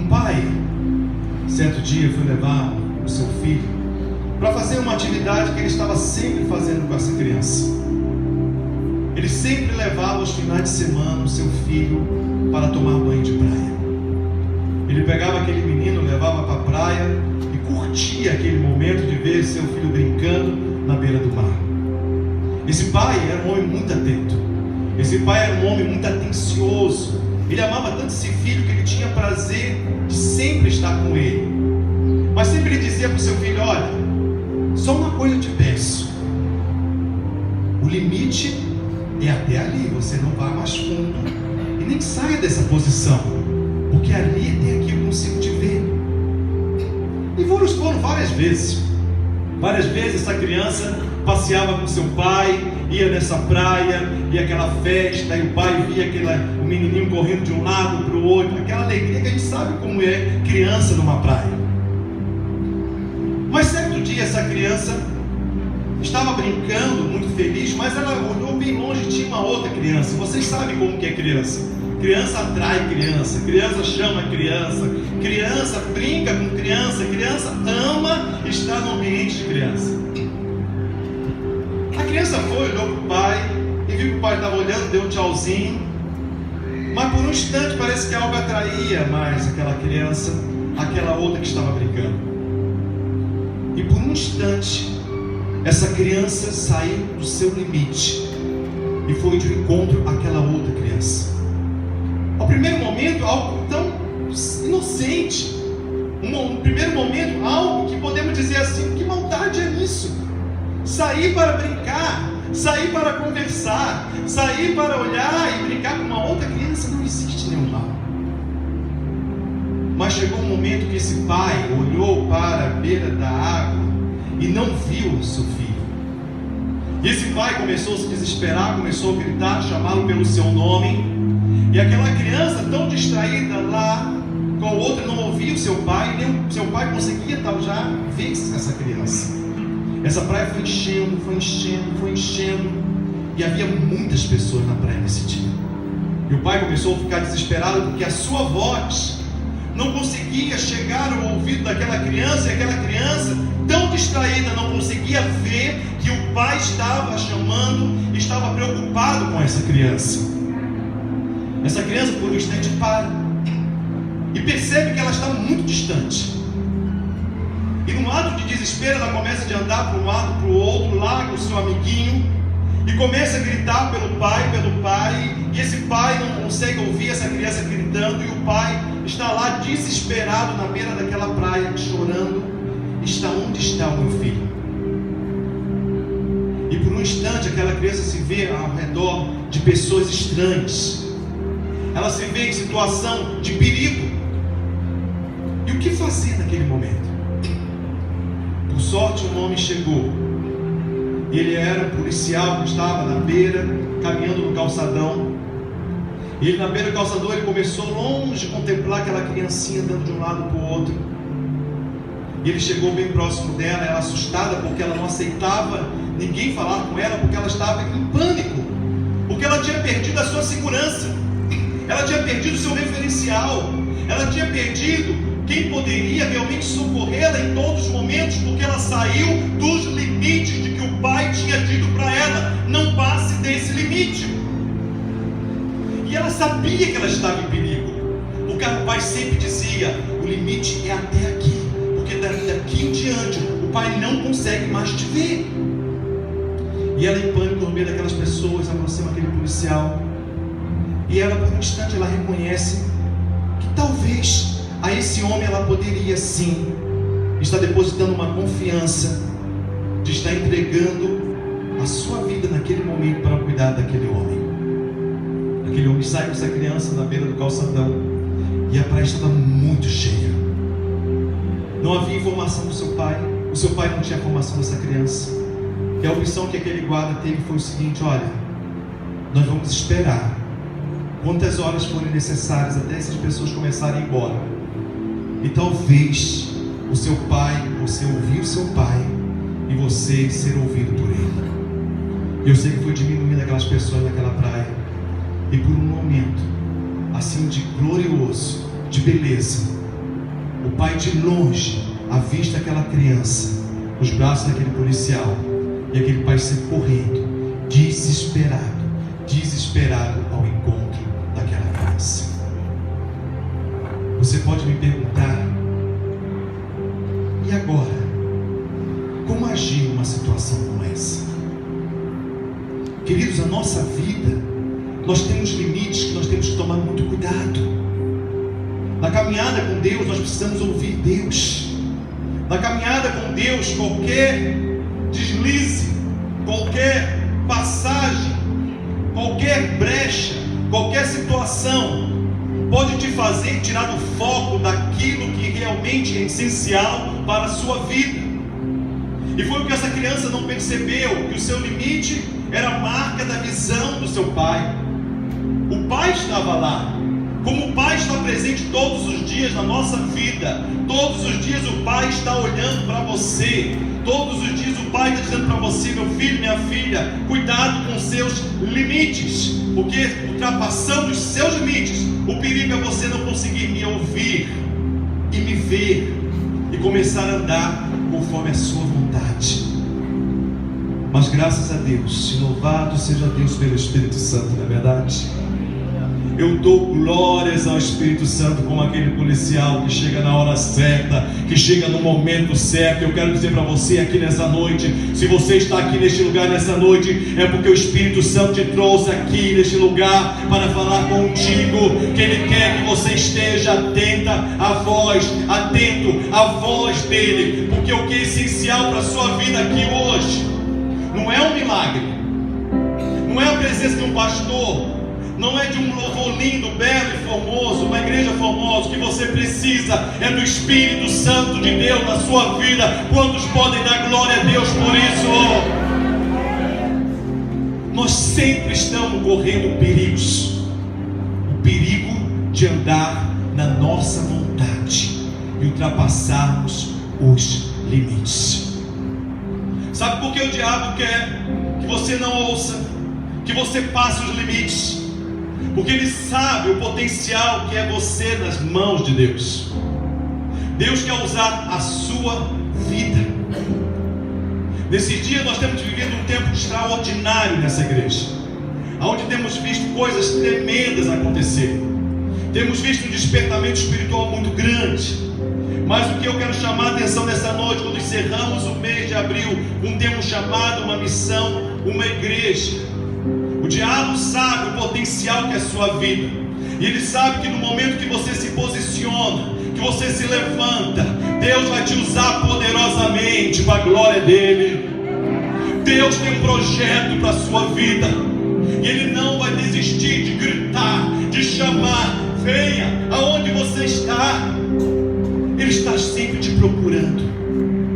Um pai, certo dia, foi levar o seu filho para fazer uma atividade que ele estava sempre fazendo com essa criança. Ele sempre levava aos finais de semana o seu filho para tomar banho de praia. Ele pegava aquele menino, levava para a praia e curtia aquele momento de ver seu filho brincando na beira do mar. Esse pai era um homem muito atento. Esse pai era um homem muito atencioso. Ele amava tanto esse filho que ele tinha prazer de sempre estar com ele. Mas sempre ele dizia para o seu filho: olha, só uma coisa eu te peço, o limite é até ali, você não vai mais fundo e nem saia dessa posição, porque ali até aqui eu consigo te ver. E foram várias vezes essa criança passeava com seu pai, ia nessa praia, ia aquela festa, e o pai via o menininho correndo de um lado para o outro, aquela alegria que a gente sabe como é criança numa praia. Mas certo dia essa criança estava brincando, muito feliz, mas ela olhou bem longe e tinha uma outra criança. Vocês sabem como que é criança. Criança atrai criança, criança chama criança, criança brinca com criança, criança ama estar no ambiente de criança. A criança foi, olhou para o pai e viu que o pai estava olhando, deu um tchauzinho, mas por um instante parece que algo atraía mais aquela criança, aquela outra que estava brincando. E por um instante essa criança saiu do seu limite e foi de encontro àquela outra criança. Ao primeiro momento, algo tão inocente. No primeiro momento, algo que podemos dizer assim: que maldade é nisso? Sair para brincar, sair para conversar, sair para olhar e brincar com uma outra criança, não existe nenhum mal. Mas chegou um momento que esse pai olhou para a beira da água e não viu o seu filho. E esse pai começou a se desesperar, começou a gritar, chamá-lo pelo seu nome. E aquela criança tão distraída lá com a outra não ouvia o seu pai, nem o seu pai conseguia já ver essa criança. Essa praia foi enchendo, foi enchendo, foi enchendo, e havia muitas pessoas na praia nesse dia. E o pai começou a ficar desesperado porque a sua voz não conseguia chegar ao ouvido daquela criança, e aquela criança tão distraída não conseguia ver que o pai estava chamando, estava preocupado com essa criança. Essa criança por um instante para e percebe que ela está muito distante. E num ato de desespero ela começa a andar para um lado, para o outro, lá com o seu amiguinho, e começa a gritar pelo pai, e esse pai não consegue ouvir essa criança gritando, e o pai está lá desesperado na beira daquela praia, chorando. Onde está o meu filho? E por um instante aquela criança se vê ao redor de pessoas estranhas. Ela se vê em situação de perigo. E o que fazer naquele momento? Por sorte um homem chegou. Ele era um policial que estava na beira, caminhando no calçadão. E ele na beira do calçadão, ele começou longe a contemplar aquela criancinha andando de um lado para o outro. E ele chegou bem próximo dela, ela assustada porque ela não aceitava ninguém falar com ela, porque ela estava em pânico, porque ela tinha perdido a sua segurança. Ela tinha perdido o seu referencial. Ela tinha perdido quem poderia realmente socorrê-la em todos os momentos, porque ela saiu dos limites de que o pai tinha dito para ela: não passe desse limite. E ela sabia que ela estava em perigo, porque o pai sempre dizia: o limite é até aqui, porque daqui em diante o pai não consegue mais te ver. E ela em pânico no meio daquelas pessoas, aproxima aquele policial. E ela por um instante ela reconhece que talvez a esse homem ela poderia sim estar depositando uma confiança de estar entregando a sua vida naquele momento para cuidar daquele homem. Aquele homem sai com essa criança na beira do calçadão e a praia estava muito cheia. Não havia informação do seu pai, o seu pai não tinha informação dessa criança. E a opção que aquele guarda teve foi o seguinte: olha, nós vamos esperar quantas horas forem necessárias até essas pessoas começarem a ir embora. E talvez o seu pai, você ouvir o seu pai e você ser ouvido por ele. Eu sei que foi diminuindo aquelas pessoas naquela praia. E por um momento, assim de glorioso, de beleza, O pai de longe avista aquela criança nos braços daquele policial, e aquele pai sai correndo, desesperado ao encontro daquela criança. Você pode me perguntar: e agora? Como agir numa situação como essa? Queridos, a nossa vida, nós temos limites que nós temos que tomar muito cuidado. Na caminhada com Deus, nós precisamos ouvir Deus. Na caminhada com Deus, qualquer deslize, qualquer passagem, qualquer brecha, qualquer situação pode te fazer tirar do foco daquilo que realmente é essencial para a sua vida. E foi o que essa criança não percebeu, que o seu limite era a marca da visão do seu pai. O pai estava lá. Como o pai está presente todos os dias na nossa vida, todos os dias o pai está olhando para você, todos os dias o pai está dizendo para você: meu filho, minha filha, cuidado com os seus limites, porque ultrapassando os seus limites, o perigo é você não conseguir me ouvir e me ver e começar a andar conforme a sua vontade. Mas graças a Deus, louvado seja Deus pelo Espírito Santo, não é verdade? Eu dou glórias ao Espírito Santo, como aquele policial que chega na hora certa, que chega no momento certo. Eu quero dizer para você aqui nessa noite, se você está aqui neste lugar nessa noite, é porque o Espírito Santo te trouxe aqui neste lugar para falar contigo, que Ele quer que você esteja atento à voz dEle, porque o que é essencial para a sua vida aqui hoje não é um milagre, não é a presença de um pastor, não é de um louvor lindo, belo e formoso, uma igreja formosa. O que você precisa é do Espírito Santo de Deus na sua vida. Quantos podem dar glória a Deus por isso? Nós sempre estamos correndo perigos. O perigo de andar na nossa vontade e ultrapassarmos os limites. Sabe por que o diabo quer que você não ouça, que você passe os limites? Porque ele sabe o potencial que é você nas mãos de Deus. Deus quer usar a sua vida. Nesses dias nós temos vivido um tempo extraordinário nessa igreja, onde temos visto coisas tremendas acontecer. Temos visto um despertamento espiritual muito grande. Mas o que eu quero chamar a atenção nessa noite, quando encerramos o mês de abril, temos chamado, uma missão, uma igreja. O diabo sabe o potencial que é a sua vida, e ele sabe que no momento que você se posiciona, que você se levanta, Deus vai te usar poderosamente para a glória dele. Deus tem um projeto para a sua vida, e Ele não vai desistir de gritar, de chamar: venha aonde você está. Ele está sempre te procurando,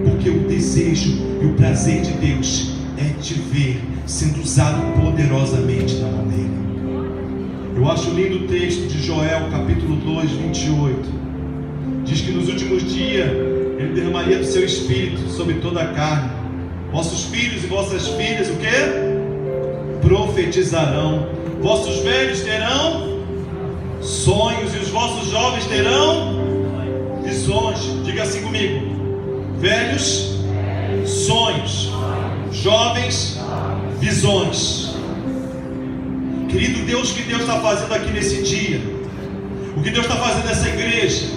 porque o desejo e o prazer de Deus é te ver sendo usado poderosamente na mão dele. Eu acho lindo o texto de Joel, capítulo 2, 28. Diz que nos últimos dias Ele derramaria do seu espírito sobre toda a carne. Vossos filhos e vossas filhas, o quê? Profetizarão. Vossos velhos terão sonhos, e os vossos jovens terão visões. Diga assim comigo: velhos, sonhos, jovens, visões. Querido Deus, o que Deus está fazendo aqui nesse dia, o que Deus está fazendo nessa igreja,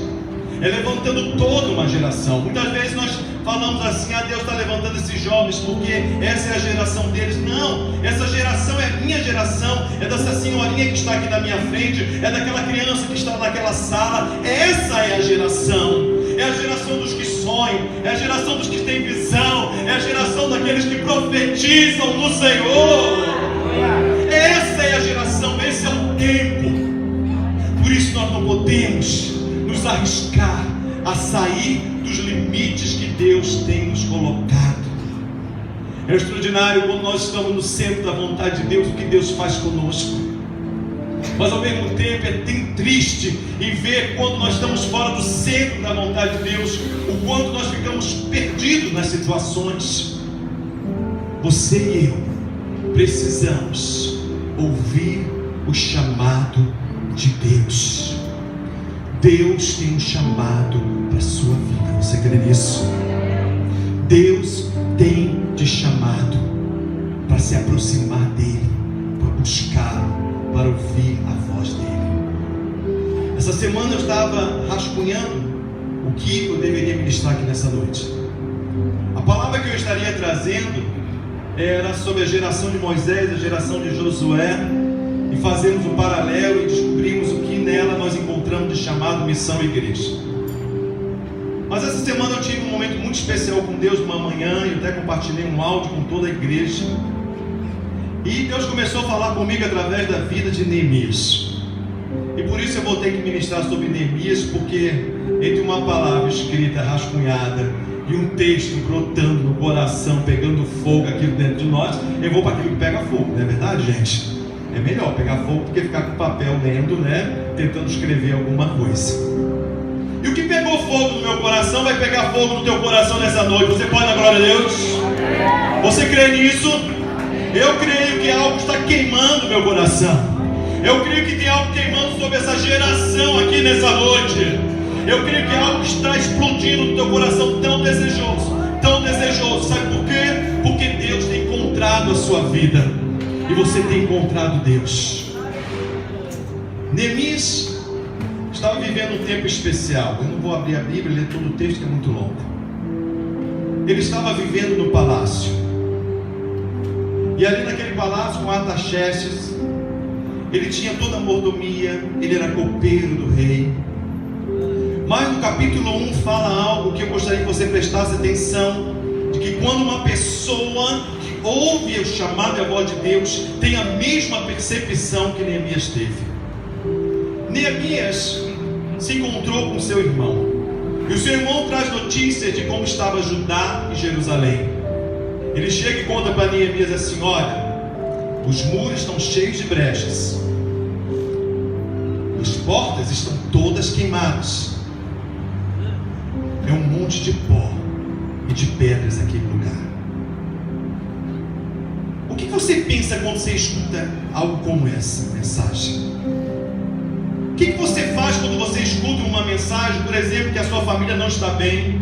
é levantando toda uma geração. Muitas vezes nós falamos assim: Deus está levantando esses jovens porque essa é a geração deles. Não, essa geração é a minha geração, é dessa senhorinha que está aqui na minha frente, é daquela criança que está naquela sala. Essa é a geração. É a geração dos que sonham, é a geração dos que têm visão, é a geração daqueles que profetizam no Senhor. Essa é a geração, esse é o tempo. Por isso nós não podemos nos arriscar a sair dos limites que Deus tem nos colocado. É extraordinário quando nós estamos no centro da vontade de Deus, o que Deus faz conosco. Mas ao mesmo tempo é tão triste em ver quando nós estamos fora do centro da vontade de Deus, o quanto nós ficamos perdidos nas situações. Você e eu precisamos ouvir o chamado de Deus. Deus tem um chamado para a sua vida. Você crê nisso? Deus tem te chamado para se aproximar dele, para buscá-lo, para ouvir a voz dele. Essa semana eu estava rascunhando o que eu deveria ministrar aqui nessa noite. A palavra que eu estaria trazendo era sobre a geração de Moisés, a geração de Josué, e fazemos um paralelo e descobrimos o que nela nós encontramos de chamado, missão e igreja. Mas essa semana eu tive um momento muito especial com Deus, uma manhã, e até compartilhei um áudio com toda a igreja. E Deus começou a falar comigo através da vida de Neemias. E por isso eu vou ter que ministrar sobre Neemias, porque entre uma palavra escrita, rascunhada, e um texto brotando no coração, pegando fogo aqui dentro de nós, eu vou para aquilo que pega fogo, não é verdade, gente? É melhor pegar fogo do que ficar com papel lendo, né? Tentando escrever alguma coisa. E o que pegou fogo no meu coração vai pegar fogo no teu coração nessa noite. Você pode dar glória a Deus? Você crê nisso? Eu creio que algo está queimando meu coração. Eu creio que tem algo queimando sobre essa geração aqui nessa noite. Eu creio que algo está explodindo no teu coração tão desejoso, tão desejoso. Sabe por quê? Porque Deus tem encontrado a sua vida e você tem encontrado Deus. Neemias estava vivendo um tempo especial. Eu não vou abrir a Bíblia e ler todo o texto, que é muito longo. Ele estava vivendo no palácio, e ali naquele palácio com Artaxerxes, ele tinha toda a mordomia, ele era copeiro do rei. Mas no capítulo 1 fala algo que eu gostaria que você prestasse atenção, de que quando uma pessoa que ouve o chamado e a voz de Deus tem a mesma percepção que Neemias teve. Neemias se encontrou com seu irmão, e o seu irmão traz notícias de como estava Judá e Jerusalém. Ele chega e conta para Neemias assim: olha, os muros estão cheios de brechas, as portas estão todas queimadas, é um monte de pó e de pedras naquele lugar. O que você pensa quando você escuta algo como essa mensagem? O que você faz quando você escuta uma mensagem, por exemplo, que a sua família não está bem,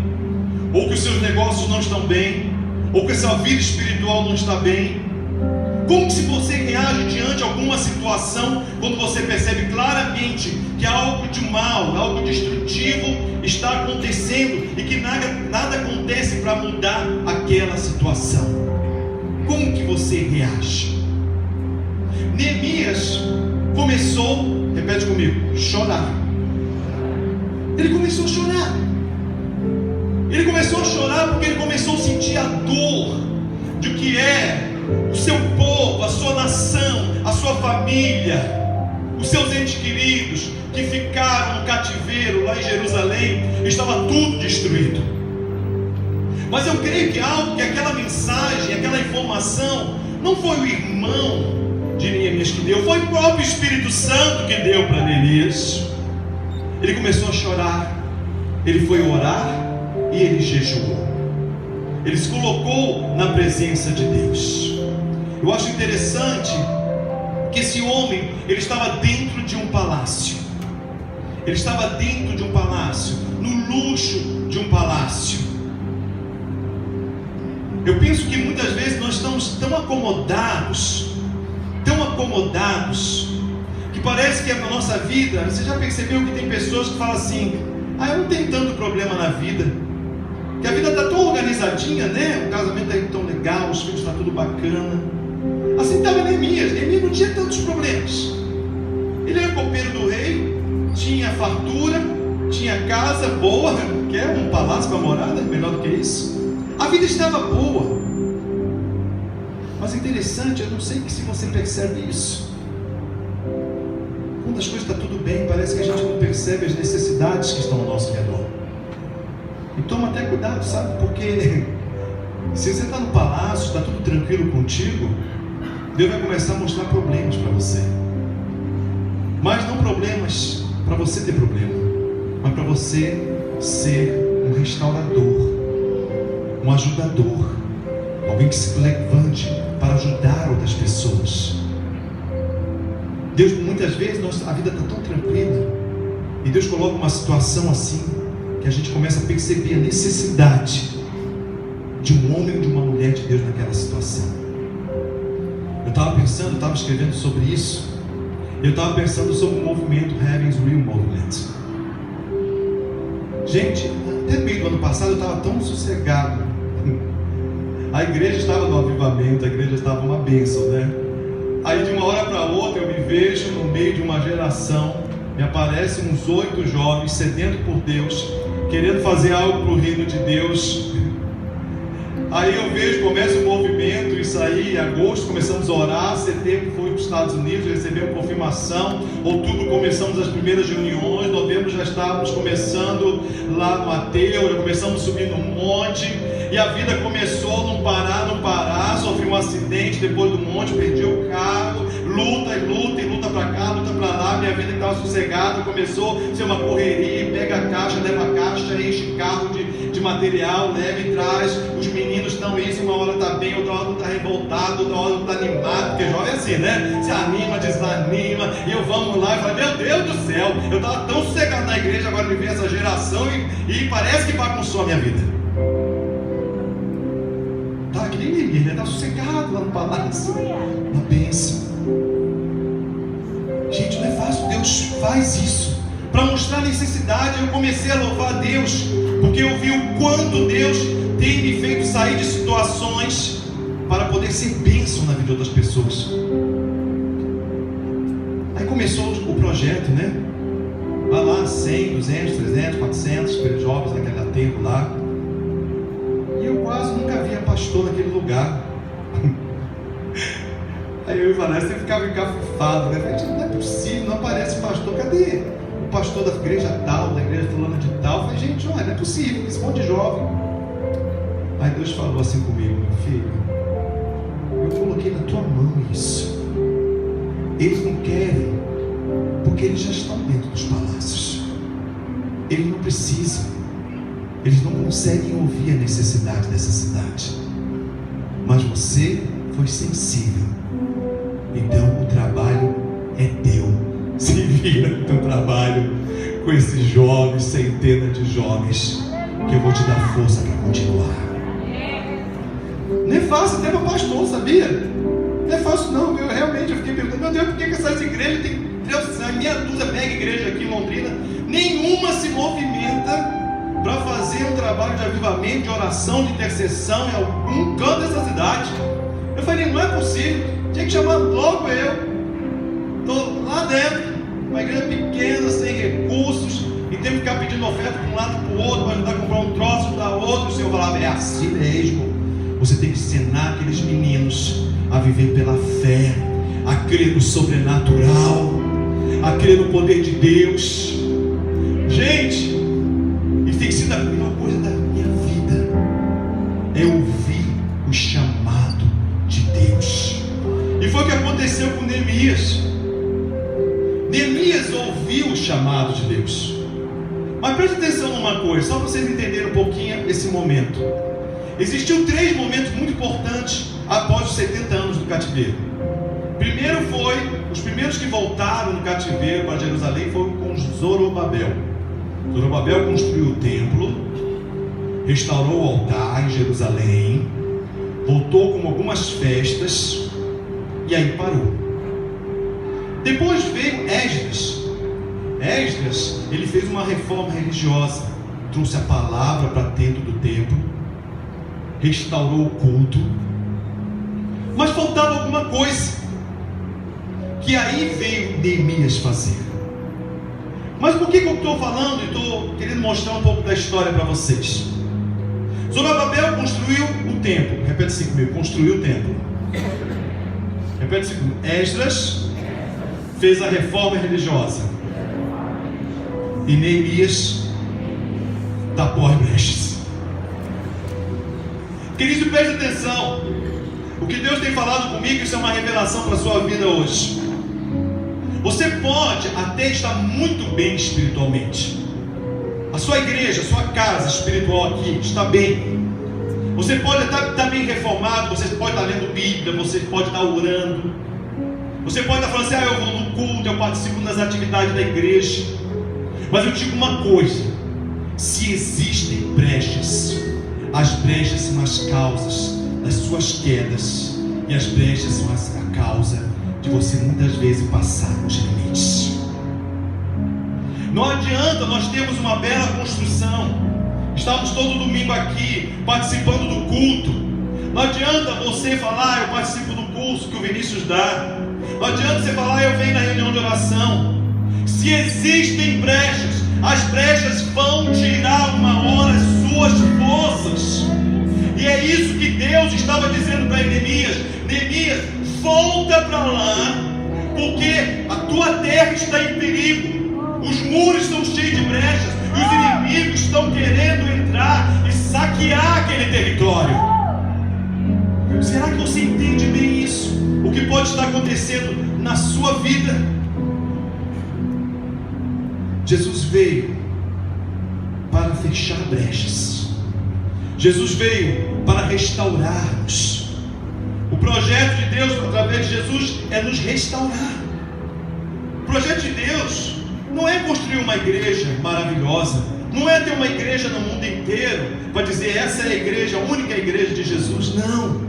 ou que os seus negócios não estão bem, ou que a sua vida espiritual não está bem? Como que se você reage diante de alguma situação, quando você percebe claramente que algo de mal, algo destrutivo está acontecendo e que nada acontece para mudar aquela situação? Como que você reage? Neemias começou, repete comigo, chorar. Ele começou a chorar. Ele começou a chorar porque ele começou a sentir a dor de que é o seu povo, a sua nação, a sua família, os seus entes queridos que ficaram no cativeiro lá em Jerusalém, estava tudo destruído. Mas eu creio que algo, que aquela mensagem, aquela informação, não foi o irmão de Neemias que deu, foi o próprio Espírito Santo que deu para Neemias. Ele começou a chorar, ele foi orar e ele jejuou. Ele se colocou na presença de Deus. Eu acho interessante que esse homem, ele estava dentro de um palácio. Ele estava dentro de um palácio, no luxo de um palácio. Eu penso que muitas vezes nós estamos tão acomodados, que parece que a nossa vida, você já percebeu que tem pessoas que falam assim: eu não tenho tanto problema na vida, que a vida está tão organizadinha, né? O casamento está tão legal, os filhos estão tudo bacana. Assim estava Neemias. Neemias não tinha tantos problemas. Ele era copeiro do rei, tinha fartura, tinha casa boa, que é um palácio para morada, melhor do que isso. A vida estava boa. Mas interessante, eu não sei se você percebe isso. Quando as coisas estão tudo bem, parece que a gente não percebe as necessidades que estão ao nosso redor. E toma até cuidado, sabe? Porque se você está no palácio, está tudo tranquilo contigo, Deus vai começar a mostrar problemas para você. Mas não problemas para você ter problema, mas para você ser um restaurador, um ajudador, alguém que se levante para ajudar outras pessoas. Deus, muitas vezes a vida está tão tranquila, E Deus coloca uma situação assim, que a gente começa a perceber a necessidade de um homem ou de uma mulher de Deus naquela situação. Eu estava pensando, estava escrevendo sobre isso. Eu estava pensando sobre o movimento Heaven's Real Movement. Gente, até no meio do ano passado eu estava tão sossegado. A igreja estava no avivamento, a igreja estava uma bênção, né? Aí de uma hora para outra eu me vejo no meio de uma geração, me aparecem uns 8 jovens sedentos por Deus, querendo fazer algo para o reino de Deus. Aí eu vejo, começa o movimento, isso aí, em agosto começamos a orar, setembro fui para os Estados Unidos, recebemos confirmação, outubro começamos as primeiras reuniões, novembro já estávamos começando lá no Ateu, já começamos a subir no monte, e a vida começou, não parar, sofri um acidente depois do monte, perdi o carro, luta para cá, luta para lá, minha vida que estava sossegada começou a ser uma correria, pega a caixa, leva a caixa, enche carro de material, leva e traz, os meninos estão isso, uma hora está bem, outra hora não está revoltado, outra hora não está animado, porque jovem é assim, né? Se anima, desanima, e eu vamos lá e falo, meu Deus do céu, eu estava tão sossegado na igreja, agora me vem essa geração e parece que bagunçou a minha vida. Tá que nem Neemias, né? Tá sossegado lá no palácio, uma bênção. Gente, não é fácil. Deus faz isso para mostrar a necessidade. Eu comecei a louvar a Deus porque eu vi o quanto Deus tem me feito sair de situações para poder ser bênção na vida de outras pessoas. Aí começou o projeto, né? Vai lá, 100, 200, 300, 400 jovens naquele tempo lá. E eu quase nunca via pastor naquele lugar. Aí eu e Vanessa ficava encafufado, né? Falei, não é possível, não aparece pastor. Cadê o pastor da igreja tal, da igreja fulana de tal? Eu falei, gente, olha, não é possível, esse monte de jovem. Aí Deus falou assim comigo, meu filho, eu coloquei na tua mão isso. Eles não querem, porque eles já estão dentro dos palácios. Eles não precisam. Eles não conseguem ouvir a necessidade dessa cidade. Mas você foi sensível. Então o trabalho é teu. Se vira no teu trabalho com esses jovens, centenas de jovens, que eu vou te dar força para continuar. Não é fácil até para pastor, sabia? Não é fácil não. Eu realmente fiquei perguntando, meu Deus, por que essas igrejas tem meia dúzia mega igreja aqui em Londrina, nenhuma se movimenta para fazer um trabalho de avivamento, de oração, de intercessão em algum canto dessa cidade. Eu falei, não é possível, tinha que chamar logo eu. Estou lá dentro, uma igreja pequena, sem recursos, e tenho que ficar pedindo oferta de um lado para o outro, para ajudar a comprar um troço, ajudar outro. O Senhor falava, é assim mesmo. Você tem que ensinar aqueles meninos a viver pela fé, a crer no sobrenatural, a crer no poder de Deus. Gente, e tem sido a melhor coisa da minha vida, é ouvir o chamado de Deus. E foi o que aconteceu com Neemias. Neemias ouviu o chamado de Deus. Mas preste atenção numa coisa, só para vocês entenderem um pouquinho esse momento. Existiam 3 momentos muito importantes após os 70 anos do cativeiro. Primeiro foi, os primeiros que voltaram no cativeiro para Jerusalém foram com Zorobabel. Zorobabel construiu o templo, restaurou o altar em Jerusalém, voltou com algumas festas e aí parou. Depois veio Esdras. Esdras, ele fez uma reforma religiosa, trouxe a palavra para dentro do templo, restaurou o culto, mas faltava alguma coisa, que aí veio Neemias fazer. Mas por que eu estou falando e estou querendo mostrar um pouco da história para vocês? Zorobabel construiu o templo. Repete assim comigo, construiu o templo. Repete assim comigo. Esdras fez a reforma religiosa. E Neemias tapou as brechas. Querido, preste atenção. O que Deus tem falado comigo, isso é uma revelação para a sua vida hoje. Você pode até estar muito bem espiritualmente. A sua igreja, a sua casa espiritual aqui está bem. Você pode estar bem reformado, você pode estar lendo Bíblia, você pode estar orando. Você pode estar falando assim, eu vou no culto, eu participo das atividades da igreja. Mas eu digo uma coisa: se existem brechas, as brechas são as causas das suas quedas, e as brechas são a causa de você muitas vezes passar os limites. Não adianta nós termos uma bela construção, estamos todo domingo aqui participando do culto. Não adianta você falar: eu participo do curso que o Vinícius dá. Não adianta você falar: eu venho na reunião de oração. Se existem brechas, as brechas vão tirar uma hora as suas forças. E é isso que Deus estava dizendo para Neemias: Neemias, volta para lá, porque a tua terra está em perigo. Os muros estão cheios de brechas, e os inimigos estão querendo entrar e saquear aquele território. Será que você entende bem isso? O que pode estar acontecendo na sua vida? Jesus veio para fechar brechas. Jesus veio para restaurar-nos. O projeto de Deus através de Jesus é nos restaurar. O projeto de Deus não é construir uma igreja maravilhosa, não é ter uma igreja no mundo inteiro para dizer: essa é a igreja, a única igreja de Jesus. Não.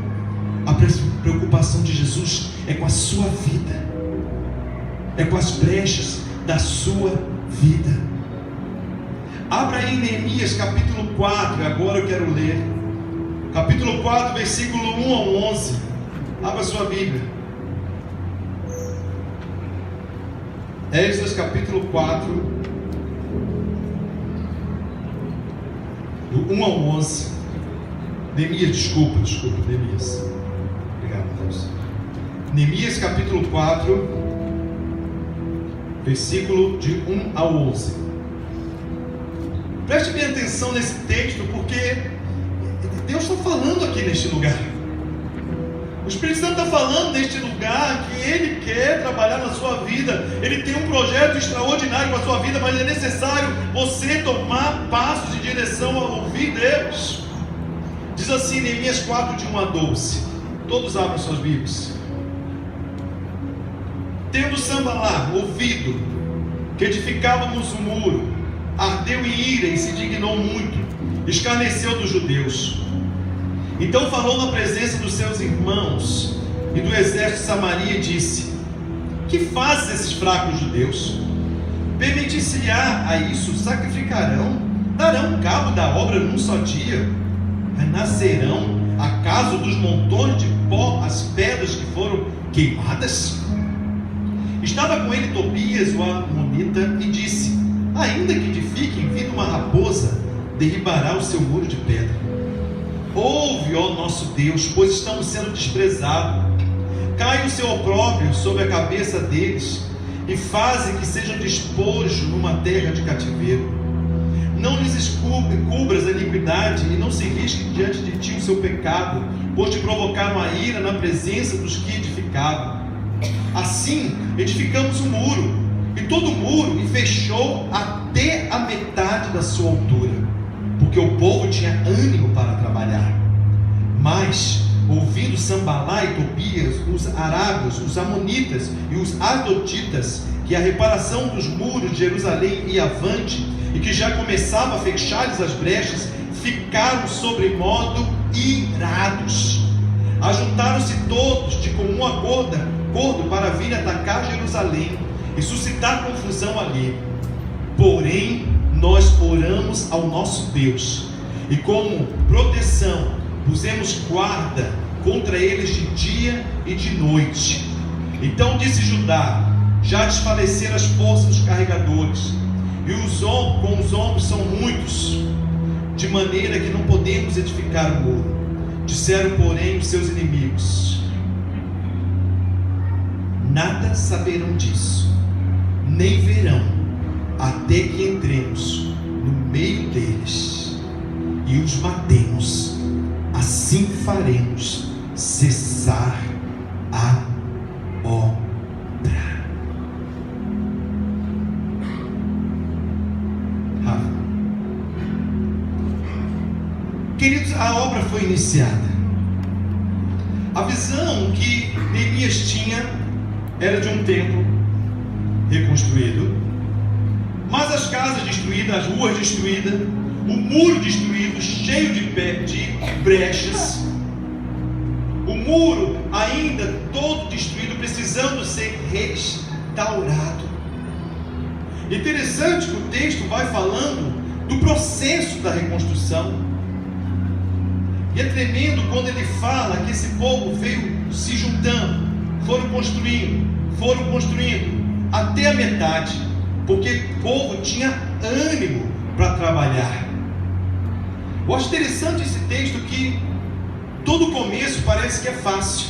A preocupação de Jesus é com a sua vida, é com as brechas da sua vida. Abra aí Neemias capítulo 4, agora eu quero ler capítulo 4, versículo 1 ao 11. Abra sua Bíblia. Esdras capítulo 4, do 1 ao 11. Neemias, desculpa, Neemias. Obrigado, Deus. Neemias capítulo 4, versículo de 1 ao 11. Preste bem atenção nesse texto, porque Deus está falando aqui neste lugar. O Espírito Santo está falando neste lugar que Ele quer trabalhar na sua vida. Ele tem um projeto extraordinário para a sua vida, mas é necessário você tomar passos em direção a ouvir Deus. Diz assim, Neemias 4, de 1 a 12. Todos abram suas Bíblias. Tendo Sambalá ouvido que edificávamos o muro, ardeu em ira e se dignou muito, escarneceu dos judeus. Então falou na presença dos seus irmãos e do exército de Samaria e disse: que fazem esses fracos judeus? Permitir-se-á a isso? Sacrificarão? Darão cabo da obra num só dia? Renascerão acaso dos montões de pó as pedras que foram queimadas? Estava com ele Tobias, o amonita, e disse: ainda que edifiquem, vindo uma raposa, derribará o seu muro de pedra. Ouve, ó nosso Deus, pois estamos sendo desprezados. Cai o seu opróbrio sobre a cabeça deles, e faze que sejam despojo numa terra de cativeiro. Não lhes cubras a iniquidade, e não se risque diante de ti o seu pecado, pois te provocaram a ira na presença dos que edificavam. Assim edificamos o muro, e todo o muro, e fechou até a metade da sua altura, porque o povo tinha ânimo para trabalhar. Mas, ouvindo Sambalá e Tobias, os arábios, os amonitas e os asdotitas, que a reparação dos muros de Jerusalém ia avante, e que já começava a fechar-lhes as brechas, ficaram sobremodo irados. Ajuntaram-se todos de comum acordo para vir atacar Jerusalém e suscitar confusão ali. Porém, nós oramos ao nosso Deus, e como proteção pusemos guarda contra eles de dia e de noite. Então disse Judá: já desfaleceram as forças dos carregadores, e com os ombros são muitos, de maneira que não podemos edificar o muro. Disseram, porém, os seus inimigos: nada saberão disso, nem verão, até que entremos no meio deles e os matemos. Assim faremos cessar a obra. Queridos, a obra foi iniciada. A visão que Neemias tinha era de um templo reconstruído, mas as casas destruída, as ruas destruídas, o muro destruído, cheio de brechas, o muro ainda todo destruído, precisando ser restaurado. Interessante que o texto vai falando do processo da reconstrução, e é tremendo quando ele fala que esse povo veio se juntando, foram construindo até a metade, porque o povo tinha ânimo para trabalhar. Eu acho interessante esse texto, que todo o começo parece que é fácil,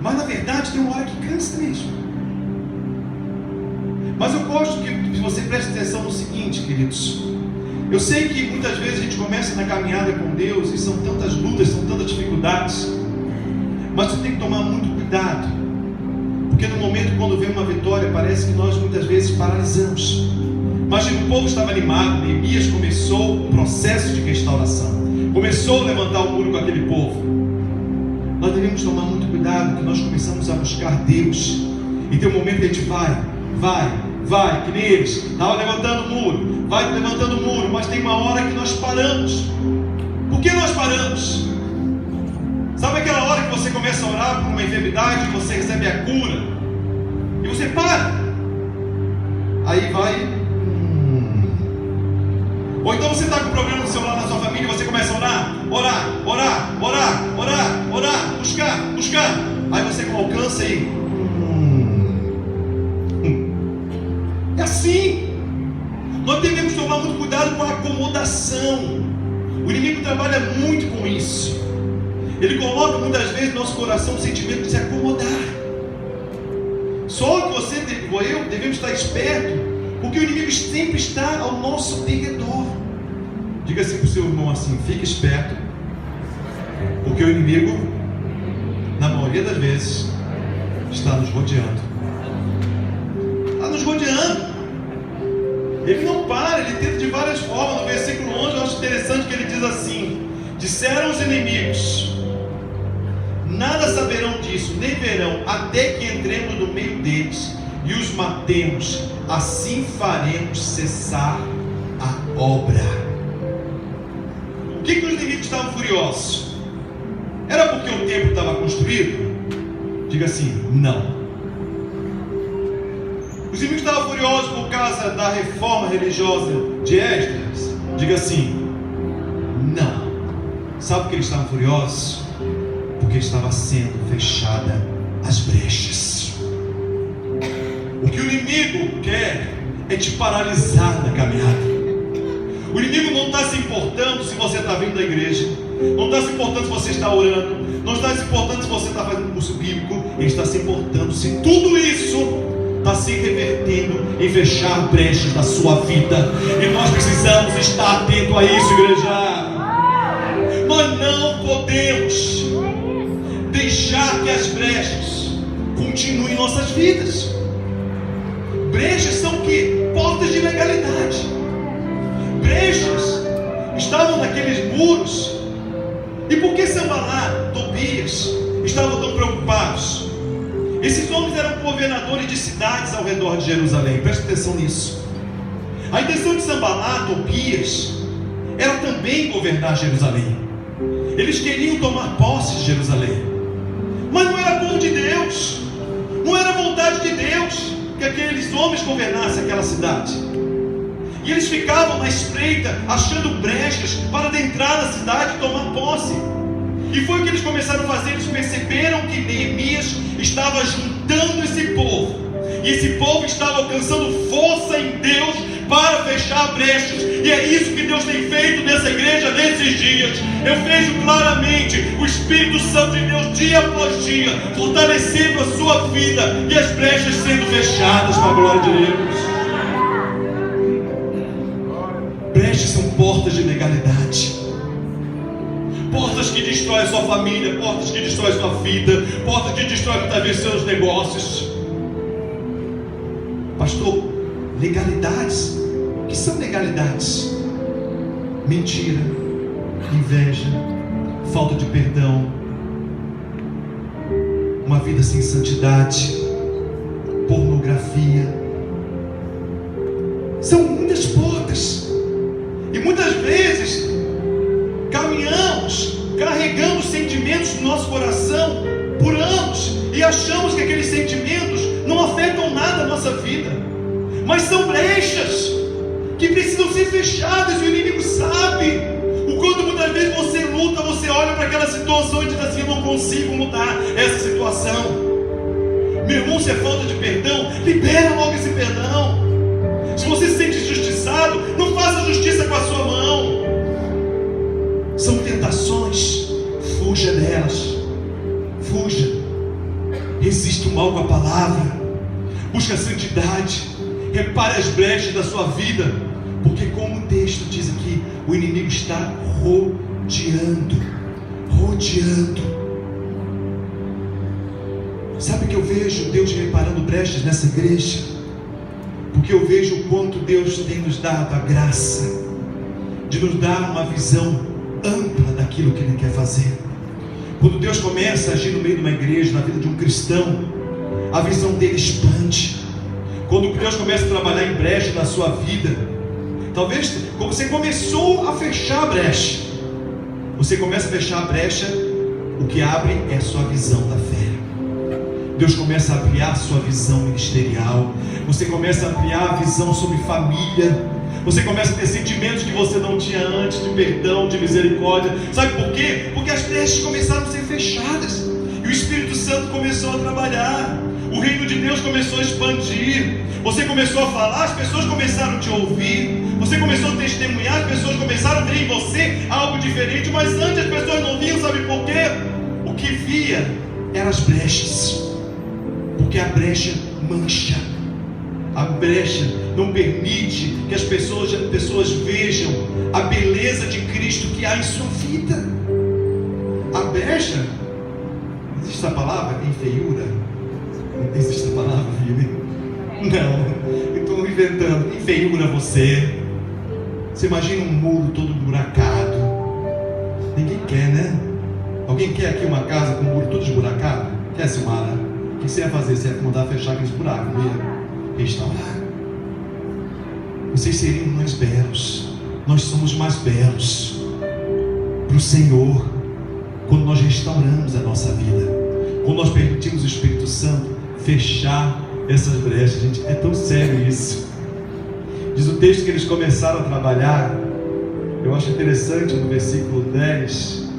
mas na verdade tem uma hora que cansa mesmo. Mas eu gosto que você preste atenção no seguinte, queridos. Eu sei que muitas vezes a gente começa na caminhada com Deus e são tantas lutas, são tantas dificuldades, mas você tem que tomar muito cuidado, porque no momento quando vem uma vitória, parece que nós muitas vezes paralisamos. Imagina, o povo estava animado, Neemias começou um processo de restauração, começou a levantar o muro com aquele povo. Nós devemos tomar muito cuidado, que nós começamos a buscar Deus, e tem um momento que a gente vai, que nem eles, estava levantando o muro, vai levantando o muro, mas tem uma hora que nós paramos. Por que nós paramos? Sabe aquela hora que você começa a orar por uma enfermidade, você recebe a cura, e você para, aí vai. Ou então você está com problema no seu lar, na sua família, e você começa a orar, buscar, aí você alcança e é assim. Nós devemos tomar muito cuidado com a acomodação. O inimigo trabalha muito com isso. Ele coloca muitas vezes no nosso coração o sentimento de se acomodar. Só que você ou eu devemos estar esperto, porque o inimigo sempre está ao nosso derredor. Diga assim para o seu irmão assim: fique esperto, porque o inimigo, na maioria das vezes, está nos rodeando. Está nos rodeando. Ele não para, ele tenta de várias formas. No versículo 11 eu acho interessante que ele diz assim: disseram os inimigos, nada saberão disso, nem verão, até que entremos no meio deles e os matemos, assim faremos cessar a obra. Por que os inimigos estavam furiosos? Era porque o templo estava construído? Diga assim: não. Os inimigos estavam furiosos por causa da reforma religiosa de Esdras? Diga assim: não. Sabe por que eles estavam furiosos? Porque estava sendo fechada as brechas. O que o inimigo quer é te paralisar na caminhada. O inimigo não está se importando se você está vindo da igreja, não está se importando se você está orando, não está se importando se você está fazendo curso bíblico. Ele está se importando se tudo isso está se revertendo em fechar brechas na sua vida. E nós precisamos estar atentos a isso, igreja. Nós não podemos deixar que as brechas continuem em nossas vidas. Brechas são o quê? Portas de legalidade. Brechas estavam naqueles muros. E por que Sanbalá, Tobias estavam tão preocupados? Esses homens eram governadores de cidades ao redor de Jerusalém. Preste atenção nisso. A intenção de Sanbalá, Tobias, era também governar Jerusalém. Eles queriam tomar posse de Jerusalém, mas não era povo de Deus, não era vontade de Deus que aqueles homens governassem aquela cidade. E eles ficavam na espreita, achando brechas para adentrar na cidade e tomar posse. E foi o que eles começaram a fazer. Eles perceberam que Neemias estava juntando esse povo, e esse povo estava alcançando força em Deus para fechar brechas. E é isso que Deus tem feito nessa igreja nesses dias. Eu vejo claramente o Espírito Santo de Deus dia após dia fortalecendo a sua vida e as brechas sendo fechadas para a glória de Deus. Brechas são portas de legalidade, portas que destroem a sua família, portas que destroem a sua vida, portas que destroem muitas vezes seus negócios. Pastor, legalidades? O que são legalidades? Mentira, inveja, falta de perdão, uma vida sem santidade, pornografia, São muitas portas. E muitas vezes carregamos sentimentos no nosso coração por anos e achamos que aqueles sentimentos não afetam nada a nossa vida, mas são brechas que precisam ser fechadas, e o inimigo sabe. O quanto muitas vezes você luta, você olha para aquela situação e diz assim: eu não consigo mudar essa situação. Meu irmão, se é falta de perdão, libera logo esse perdão. Se você se sente injustiçado, não faça justiça com a sua mão. São tentações, fuja delas. Fuja. Resista o mal com a palavra. Busca a santidade. Repare as brechas da sua vida, porque como o texto diz aqui, o inimigo está rodeando. Sabe que eu vejo Deus reparando brechas nessa igreja? Porque eu vejo o quanto Deus tem nos dado a graça de nos dar uma visão ampla daquilo que Ele quer fazer. Quando Deus começa a agir no meio de uma igreja, na vida de um cristão, a visão dele expande. Quando Deus começa a trabalhar em brecha na sua vida, talvez quando você começou a fechar a brecha, você começa a fechar a brecha, o que abre é a sua visão da fé. Deus começa a ampliar a sua visão ministerial. Você começa a ampliar a visão sobre família. Você começa a ter sentimentos que você não tinha antes, de perdão, de misericórdia. Sabe por quê? Porque as brechas começaram a ser fechadas e o Espírito Santo começou a trabalhar. O reino de Deus começou a expandir. Você começou a falar, as pessoas começaram a te ouvir. Você começou a testemunhar, as pessoas começaram a ver em você algo diferente. Mas antes as pessoas não viam, sabe por quê? O que via eram as brechas. Porque a brecha mancha. A brecha não permite que as pessoas vejam a beleza de Cristo que há em sua vida. A brecha, existe a palavra enfeiura? Não existe a palavra, filho? Não, eu estou inventando. Enfeiura você. Você imagina um muro todo esburacado. Ninguém quer, né? Alguém quer aqui uma casa com um muro todo esburacado? Quer, Silmara? O que você ia fazer? Você ia mandar fechar aqueles buracos, não ia? Restaurar. Vocês seriam mais belos. Nós somos mais belos para o Senhor quando nós restauramos a nossa vida, quando nós permitimos o Espírito Santo fechar essas brechas. Gente, é tão sério isso. Diz o texto que eles começaram a trabalhar. Eu acho interessante no versículo 10,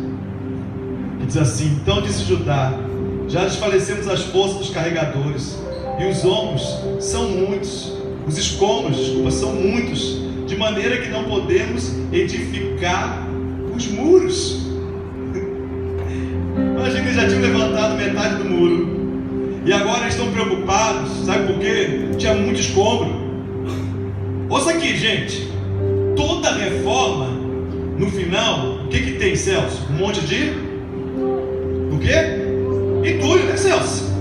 que diz assim: então disse Judá: já desfalecemos as forças dos carregadores, e os ombros são muitos, os escombros, são muitos, de maneira que não podemos edificar os muros. Imagina, eles já tinham levantado metade do muro, e agora eles estão preocupados, sabe por quê? Tinha muito escombro. Ouça aqui, gente, toda reforma, no final, o que tem, Celso? Um monte de... o quê? Entulho, né, Celso?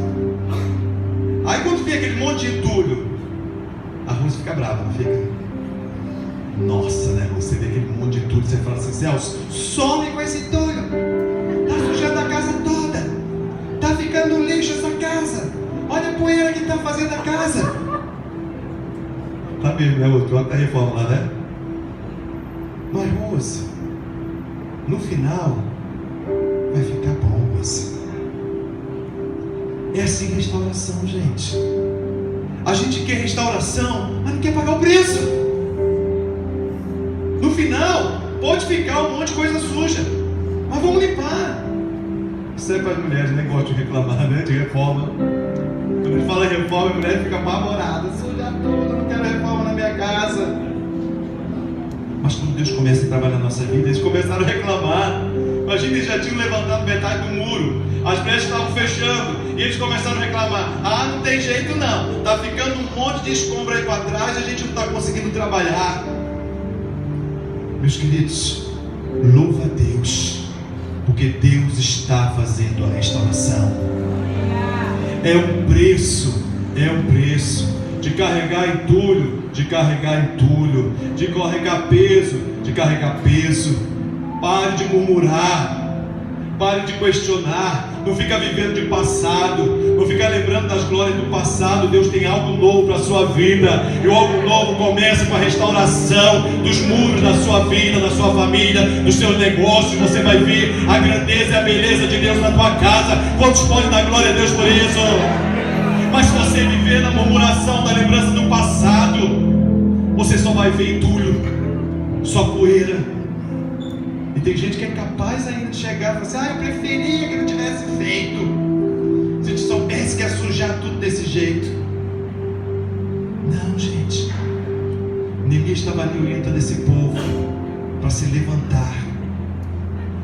Aí quando vem aquele monte de entulho, a Rússia fica brava, não fica? Nossa, né? Você vê aquele monte de entulho, você fala assim: Celso, some com esse entulho. Tá sujando a casa toda. Tá ficando lixo essa casa. Olha a poeira que tá fazendo a casa. Tá mesmo, né? O troco da reforma lá, né? Mas, moça, no final vai ficar bom, moça. É assim restauração, gente. A gente quer restauração, mas não quer pagar o preço. No final, pode ficar um monte de coisa suja, mas vamos limpar. Isso é para as mulheres, nem gostam de reclamar, né? De reforma. Quando a gente fala em reforma, a mulher fica apavorada. Suja tudo, não quero reforma na minha casa. Mas quando Deus começa a trabalhar na nossa vida, eles começaram a reclamar. Imagina, eles já tinham levantado metade do muro, as brechas estavam fechando, e eles começaram a reclamar: ah, não tem jeito não, está ficando um monte de escombro aí para trás, a gente não está conseguindo trabalhar. Meus queridos, louva a Deus, porque Deus está fazendo a restauração. É um preço de carregar entulho, de carregar peso. Pare de murmurar. Pare de questionar. Não fica vivendo de passado. Não fica lembrando das glórias do passado. Deus tem algo novo para a sua vida. E o algo novo começa com a restauração dos muros da sua vida, da sua família, dos seus negócios. Você vai ver a grandeza e a beleza de Deus na tua casa. Quantos podem dar glória a Deus por isso? Mas se você viver na murmuração da lembrança do passado, você só vai ver entulho, só poeira. E tem gente que é capaz ainda de chegar e falar assim: eu preferia que não tivesse feito. Se a gente soubesse que ia sujar tudo desse jeito. Não, gente. Neemias estava ali orientando esse povo para se levantar.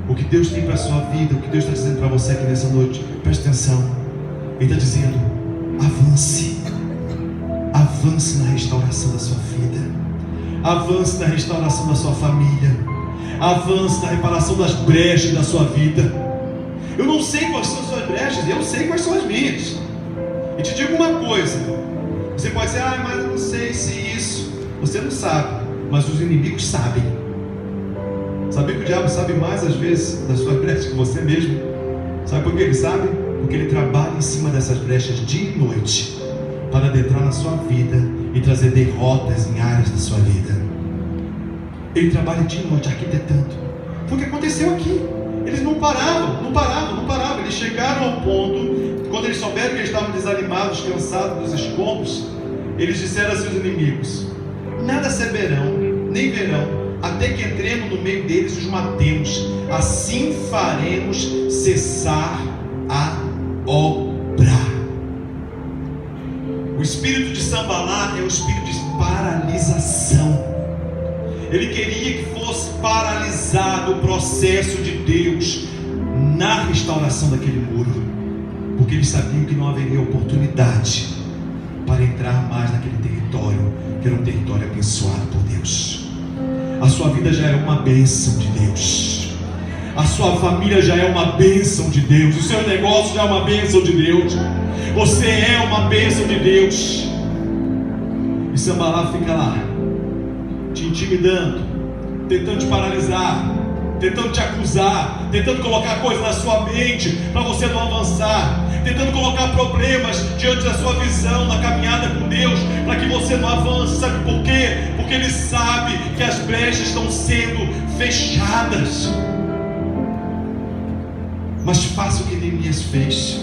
O que Deus tem para a sua vida, o que Deus está dizendo para você aqui nessa noite, preste atenção. Ele está dizendo: avance. Avance na restauração da sua vida. Avance na restauração da sua família. Avance na reparação das brechas da sua vida. Eu não sei quais são as suas brechas, eu sei quais são as minhas. E te digo uma coisa: você pode dizer, mas eu não sei se isso. Você não sabe, mas os inimigos sabem. Sabia que o diabo sabe mais às vezes das suas brechas que você mesmo? Sabe por que ele sabe? Porque ele trabalha em cima dessas brechas dia e noite, para adentrar na sua vida e trazer derrotas em áreas da sua vida. Ele trabalha dia e noite arquitetando. Foi o que aconteceu aqui. Eles não paravam. Eles chegaram ao ponto, quando eles souberam que eles estavam desanimados, cansados dos escombros, eles disseram a seus inimigos: nada saberão, nem verão, até que entremos no meio deles e os matemos. Assim faremos cessar a obra. O espírito de Sambalá é o espírito de paralisação. Ele queria que fosse paralisado o processo de Deus na restauração daquele muro, porque eles sabiam que não haveria oportunidade para entrar mais naquele território, que era um território abençoado por Deus. A sua vida já é uma bênção de Deus, a sua família já é uma bênção de Deus, o seu negócio já é uma bênção de Deus, você é uma bênção de Deus. E Sambalá fica lá, te intimidando, tentando te paralisar, tentando te acusar, tentando colocar coisas na sua mente para você não avançar, tentando colocar problemas diante da sua visão na caminhada com Deus, para que você não avance. Sabe por quê? Porque ele sabe que as brechas estão sendo fechadas. Mas faça o que Neemias fez.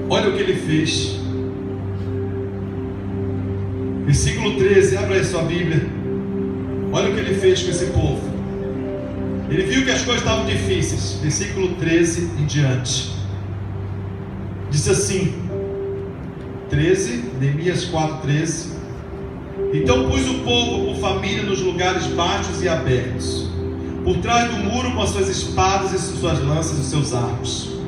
Olha o que ele fez. Versículo 13, abra aí sua Bíblia. Olha o que ele fez com esse povo. Ele viu que as coisas estavam difíceis. Versículo 13 em diante. Disse assim, 13, Neemias 4:13. Então pus o povo por família nos lugares baixos e abertos, por trás do muro, com as suas espadas e suas lanças e seus arcos.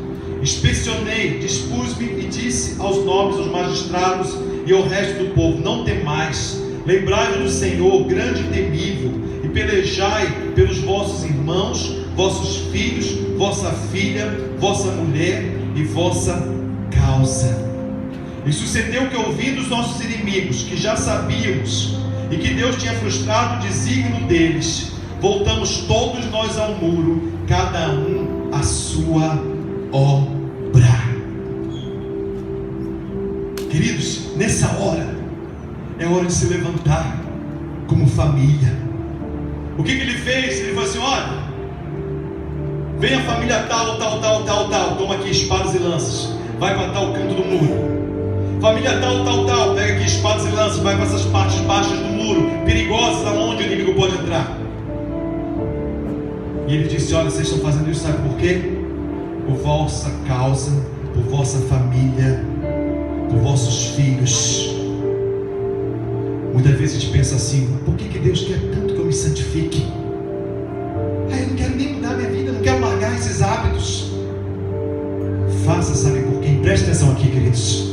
Inspecionei, dispus-me e disse aos nobres, aos magistrados e ao resto do povo: não temais, lembrai-vos do Senhor, grande e temível, e pelejai pelos vossos irmãos, vossos filhos, vossa filha, vossa mulher e vossa causa. E sucedeu que, ouvindo os nossos inimigos, que já sabíamos, e que Deus tinha frustrado o desígnio deles, voltamos todos nós ao muro, cada um à sua obra. Queridos, nessa hora é hora de se levantar como família. O que ele fez? Ele falou assim: olha, vem a família tal, toma aqui espadas e lanças, vai para tal canto do muro. Família tal, pega aqui espadas e lanças, vai para essas partes baixas do muro, perigosas, aonde o inimigo pode entrar. E ele disse: olha, vocês estão fazendo isso, sabe por quê? Por vossa causa, por vossa família, por vossos filhos. Muitas vezes a gente pensa assim: por que Deus quer tanto que eu me santifique? Eu não quero nem mudar minha vida, não quero largar esses hábitos. Faça, sabe por quê? Preste atenção aqui, queridos.